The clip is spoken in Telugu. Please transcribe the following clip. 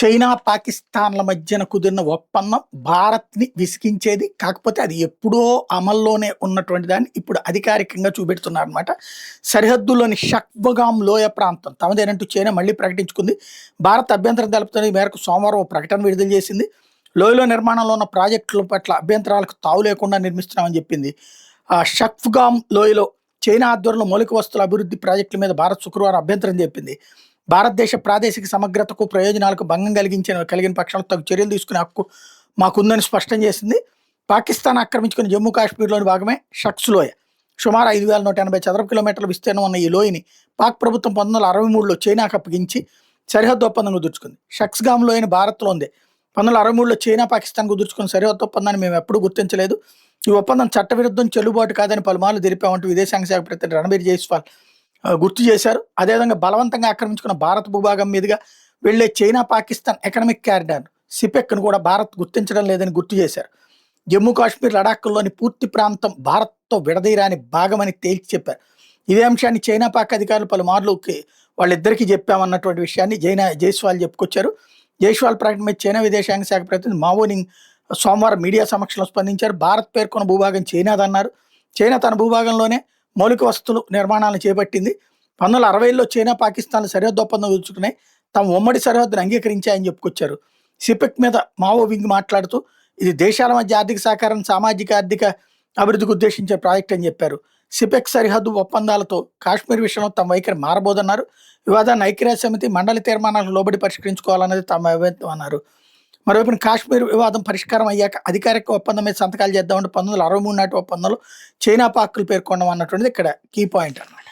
చైనా, పాకిస్తాన్ల మధ్యన కుదిరిన ఒప్పందం భారత్‌ని విసిగించేది. కాకపోతే అది ఎప్పుడో అమల్లోనే ఉన్నటువంటి దాన్ని ఇప్పుడు అధికారికంగా చూపెడుతున్నారనమాట. సరిహద్దులోని షక్బగామ్ లోయ ప్రాంతం తమదేనంటూ చైనా మళ్ళీ ప్రకటించుకుంది. భారత్ అభ్యంతరం తెలుపుతున్న ఈ మేరకు సోమవారం ఓ ప్రకటన విడుదల చేసింది. లోయలో నిర్మాణంలో ఉన్న ప్రాజెక్టుల పట్ల అభ్యంతరాలకు తావు లేకుండా నిర్మిస్తున్నామని చెప్పింది. షక్బగామ్ లోయలో చైనా ఆధ్వర్యంలో మౌలిక వస్తువుల అభివృద్ధి ప్రాజెక్టుల మీద భారత్ శుక్రవారం అభ్యంతరం చెప్పింది. భారతదేశ ప్రాదేశిక సమగ్రతకు, ప్రయోజనాలకు భంగం కలిగిన పక్షంలో తగు చర్యలు తీసుకునే హక్కు మాకుందని స్పష్టం చేసింది. పాకిస్తాన్ ఆక్రమించుకున్న జమ్మూ కాశ్మీర్లోని భాగమే షక్స్ లోయ. సుమారు 5,180 చదరపు కిలోమీటర్ల విస్తీర్ణం ఉన్న ఈ లోయని పాక్ ప్రభుత్వం 1963లో చైనాకు అప్పగించి సరిహద్దు ఒప్పందం కుదుర్చుకుంది. షక్స్గామ్ లోయని భారత్లో ఉంది. 1963లో చైనా, పాకిస్తాన్ కుదుర్చుకున్న సరిహద్దు ఒప్పందాన్ని మేము ఎప్పుడూ గుర్తించలేదు. ఈ ఒప్పందం చట్టవిరుద్ధం, చెల్లుబాటు కాదని పలుమార్లు తెలిపామంటూ విదేశాంగ శాఖ ప్రతినిధి రణబీర్ జైస్వాల్ గుర్తు చేశారు. అదేవిధంగా బలవంతంగా ఆక్రమించుకున్న భారత భూభాగం మీదుగా వెళ్లే చైనా, పాకిస్తాన్ ఎకనామిక్ కారిడార్ సిపెక్ను కూడా భారత్ గుర్తించడం లేదని గుర్తు చేశారు. జమ్మూ కాశ్మీర్, లడాఖ్లోని పూర్తి ప్రాంతం భారత్తో విడదీయరాని భాగమని తేల్చి చెప్పారు. ఇదే అంశాన్ని చైనా, పాక్ అధికారులు పలుమార్లు వాళ్ళిద్దరికీ చెప్పామన్నటువంటి విషయాన్ని జైస్వాల్ చెప్పుకొచ్చారు. జైస్వాల్ ప్రకటన మీద చైనా విదేశాంగ శాఖ ప్రతినిధి మావోనింగ్ సోమవారం మీడియా సమక్షంలో స్పందించారు. భారత్ పేర్కొన్న భూభాగం చైనాదన్నారు. చైనా తన భూభాగంలోనే మౌలిక వస్తువులు నిర్మాణాలను చేపట్టింది. 1960లో చైనా, పాకిస్తాన్లు సరిహద్దు ఒప్పందం కుదుర్చుకున్నాయి. తమ ఉమ్మడి సరిహద్దును అంగీకరించాయని చెప్పుకొచ్చారు. సిపెక్ మీద మావో వింగ్ మాట్లాడుతూ ఇది దేశాల మధ్య ఆర్థిక సహకారం, సామాజిక ఆర్థిక అభివృద్ధికి ఉద్దేశించే ప్రాజెక్ట్ అని చెప్పారు. సిపెక్ సరిహద్దు ఒప్పందాలతో కాశ్మీర్ విషయంలో తమ వైఖరి మారబోదన్నారు. వివాదాన్ని ఐక్యరాజ్య సమితి మండలి తీర్మానాలకు లోబడి పరిష్కరించుకోవాలన్నది తమ అభిప్రాయం అన్నారు. మరోవైపు కాశ్మీర్ వివాదం పరిష్కారం అయ్యాక అధికారిక ఒప్పందం మీద సంతకాలు చేద్దామంటే 1963 నాటి ఒప్పందంలో చైనా, పాక్లు పేర్కొనడం అన్నటువంటిది ఇక్కడ కీ పాయింట్ అన్నమాట.